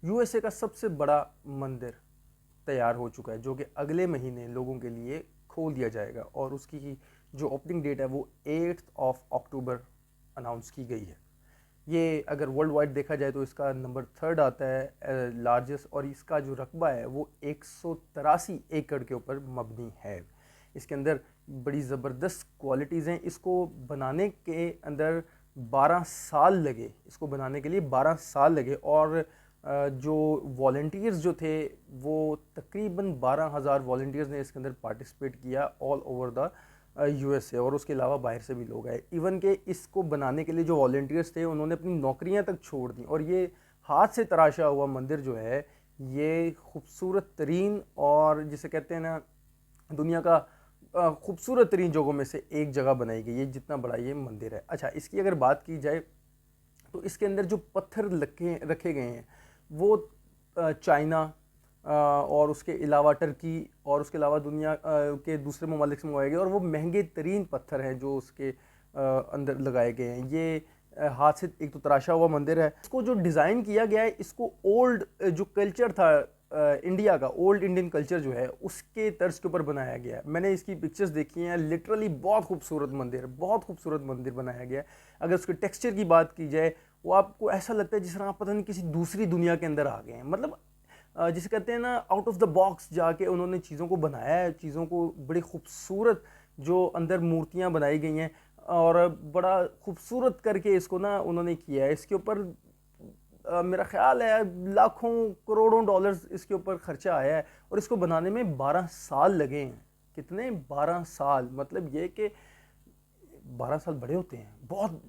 USA का सबसे बड़ा मंदिर तैयार हो चुका है, जो कि अगले महीने लोगों के लिए खोल दिया जाएगा, और उसकी जो ओपनिंग डेट है वो 8 अक्टूबर अनाउंस की गई है। ये अगर वर्ल्ड वाइड देखा जाए तो इसका नंबर थर्ड आता है लार्जेस्ट, और इसका जो रकबा है वो 183 एकड़ के ऊपर मबनी है। इसके अंदर बड़ी ज़बरदस्त क्वालिटीज़ हैं। इसको बनाने के अंदर 12 साल लगे, इसको बनाने के लिए 12 साल लगे, और जो वॉल्टियर्स जो थे वो तकरीबन 12,000 वॉल्टियर्स ने इसके अंदर पार्टिसिपेट किया ऑल ओवर द यूएसए, और उसके अलावा बाहर से भी लोग आए। इवन के इसको बनाने के लिए जो वॉल्टियर्स थे उन्होंने अपनी नौकरियां तक छोड़ दी, और ये हाथ से तराशा हुआ मंदिर जो है ये खूबसूरत तरीन, और जिसे कहते हैं ना दुनिया का खूबसूरत तरीन जगहों में से एक जगह बनाई गई है, जितना बड़ा ये मंदिर है। अच्छा, इसकी अगर बात की जाए तो इसके अंदर जो पत्थर रखे गए हैं वो चाइना और उसके अलावा टर्की और उसके अलावा दुनिया के दूसरे ममालिक से मंगवाए गए, और वो महंगे तरीन पत्थर हैं जो उसके अंदर लगाए गए हैं। ये हाथ से एक तो तराशा हुआ मंदिर है। इसको जो डिज़ाइन किया गया है, इसको ओल्ड जो कल्चर था इंडिया का, ओल्ड इंडियन कल्चर जो है उसके तर्ज के ऊपर बनाया गया है। मैंने इसकी पिक्चर्स देखी हैं, लिटरली बहुत खूबसूरत मंदिर है, बहुत खूबसूरत मंदिर बनाया गया है। अगर उसके टेक्सचर की बात की जाए, वो आपको ऐसा लगता है जिस तरह आप पता नहीं किसी दूसरी दुनिया के अंदर आ गए हैं। मतलब जिसे कहते हैं ना आउट ऑफ द बॉक्स जाके उन्होंने चीज़ों को बनाया है, चीज़ों को बड़ी खूबसूरत जो अंदर मूर्तियाँ बनाई गई हैं, और बड़ा खूबसूरत करके इसको ना उन्होंने किया है। इसके ऊपर मेरा ख्याल है लाखों करोड़ों डॉलर्स इसके ऊपर खर्चा आया है, और इसको बनाने में 12 साल लगे हैं। कितने? 12 साल। मतलब ये कि 12 साल बड़े होते हैं, बहुत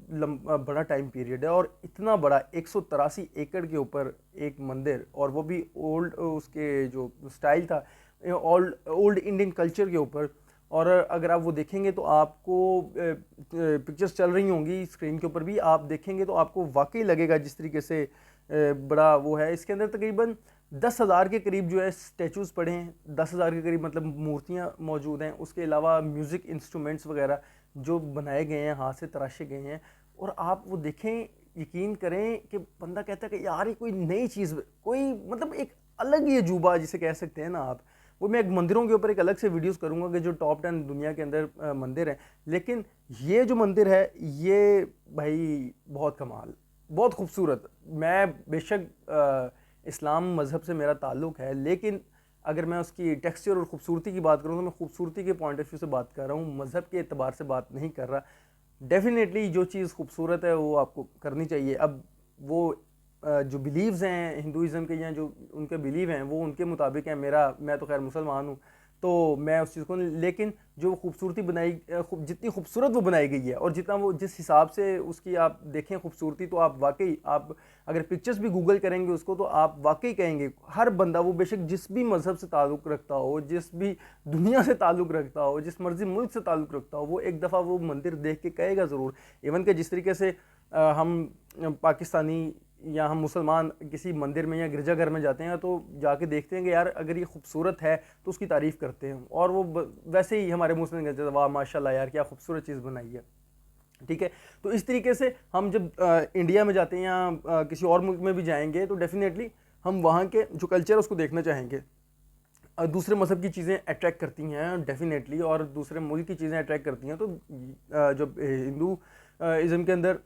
बड़ा टाइम पीरियड है। और इतना बड़ा 183 एकड़ के ऊपर एक मंदिर, और वो भी ओल्ड उसके जो स्टाइल था ओल्ड इंडियन कल्चर के ऊपर। और अगर आप वो देखेंगे तो आपको पिक्चर्स चल रही होंगी स्क्रीन के ऊपर भी, आप देखेंगे तो आपको वाकई लगेगा जिस तरीके से बड़ा वो है। इसके अंदर तकरीबन 10,000 के करीब जो है स्टैचूज़ पड़े हैं, 10,000 के करीब मतलब मूर्तियाँ मौजूद हैं। उसके अलावा म्यूज़िक इंस्ट्रूमेंट्स वगैरह जो बनाए गए हैं, हाथ से तराशे गए हैं। और आप वो देखें, यकीन करें कि बंदा कहता है कि यार ये कोई नई चीज़, कोई मतलब एक अलग ही अजूबा जिसे कह सकते हैं ना आप। वो मैं एक मंदिरों के ऊपर एक अलग से वीडियोस करूंगा कि जो टॉप 10 दुनिया के अंदर मंदिर हैं, लेकिन ये जो मंदिर है ये भाई बहुत कमाल, बहुत खूबसूरत। मैं बेशक इस्लाम मज़हब से मेरा ताल्लुक़ है, लेकिन अगर मैं उसकी टेक्सचर और ख़ूबसूरती की बात करूँ तो मैं ख़ूबसूरती के पॉइंट ऑफ व्यू से बात कर रहा हूँ, मज़हब के एतबार से बात नहीं कर रहा। डेफिनेटली जो चीज़ खूबसूरत है वो आपको करनी चाहिए। अब वो जो बिलीव्स हैं हिंदुइज़्म के, या जो उनके बिलीव हैं वो उनके मुताबिक है। मैं तो खैर मुसलमान हूँ, तो मैं उस चीज़ को, लेकिन जो खूबसूरती जितनी खूबसूरत वो बनाई गई है, और जितना वो जिस हिसाब से उसकी आप देखें खूबसूरती, तो आप वाकई, आप अगर पिक्चर्स भी गूगल करेंगे उसको तो आप वाकई कहेंगे, हर बंदा वो बेशक जिस भी मज़हब से ताल्लुक़ रखता हो, जिस भी दुनिया से ताल्लुक़ रखता हो, जिस मर्जी मुल्क से ताल्लुक़ रखता हो, वो एक दफ़ा वो मंदिर देख के कहेगा ज़रूर। इवन कि जिस तरीके से हम पाकिस्तानी या हम मुसलमान किसी मंदिर में या गिरजाघर में जाते हैं तो जाके देखते हैं कि यार अगर ये खूबसूरत है तो उसकी तारीफ़ करते हैं, और वो वैसे ही हमारे मुंह से निकलते हैं, वाह माशाल्लाह यार क्या खूबसूरत चीज़ बनाई है। ठीक है, तो इस तरीके से हम जब इंडिया में जाते हैं या किसी और मुल्क में भी जाएंगे तो डेफिनेटली हम वहाँ के जो कल्चर है उसको देखना चाहेंगे। दूसरे मज़हब की चीज़ें अट्रैक्ट करती हैं डेफिनेटली, और दूसरे मुल्क की चीज़ें अट्रैक्ट करती हैं। तो जब हिंदू इज़्म के अंदर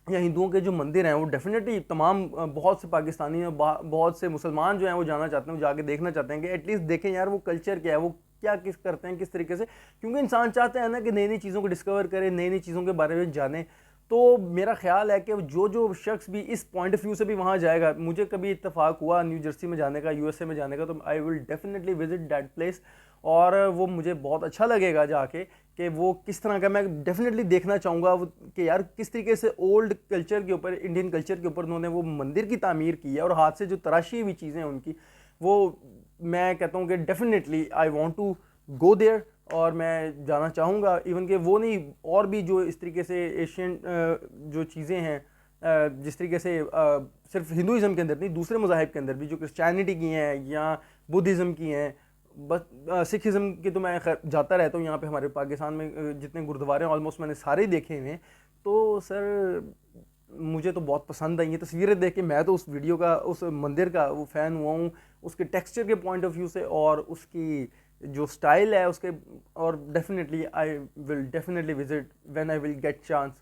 या हिंदुओं के जो मंदिर हैं वो डेफिनेटली तमाम बहुत से पाकिस्तानी और बहुत से मुसलमान जो हैं वो जाना चाहते हैं, वो जाके देखना चाहते हैं कि एटलीस्ट देखें यार वो कल्चर क्या है, वो क्या किस करते हैं, किस तरीके से। क्योंकि इंसान चाहते हैं ना कि नई नई चीज़ों को डिस्कवर करे, नई नई चीज़ों के बारे में जाने। तो मेरा ख्याल है कि जो जो शख्स भी इस पॉइंट ऑफ व्यू से भी वहाँ जाएगा, मुझे कभी इत्तेफाक हुआ न्यू जर्सी में जाने का, यूएसए में जाने का, तो I will definitely visit that place. और वो मुझे बहुत अच्छा लगेगा जाके कि वो किस तरह का, मैं डेफिनेटली देखना चाहूँगा कि यार किस तरीके से ओल्ड कल्चर के ऊपर, इंडियन कल्चर के ऊपर उन्होंने वो मंदिर की तामीर की है, और हाथ से जो तराशी हुई चीज़ें हैं उनकी, वो मैं कहता हूँ कि definitely I want to go there, और मैं जाना चाहूँगा। इवन कि वो नहीं, और भी जो इस तरीके से एशियन जो चीज़ें हैं, जिस तरीके से सिर्फ हिंदुइज़्म के अंदर नहीं, दूसरे मज़ाहिब के अंदर भी, जो क्रिश्चियनिटी की हैं या बुद्धिज़्म की हैं, बस सिखिज़्म की तो मैं खैर जाता रहता हूँ। यहाँ पे हमारे पाकिस्तान में जितने गुरुद्वारे हैं ऑलमोस्ट मैंने सारे देखे हुए हैं। तो सर मुझे तो बहुत पसंद आई, ये तस्वीरें देख के मैं तो उस वीडियो का, उस मंदिर का वो फ़ैन हुआ हूँ, उसके टेक्सचर के पॉइंट ऑफ व्यू से और उसकी जो स्टाइल है उसके। और definitely I will definitely visit when I will get chance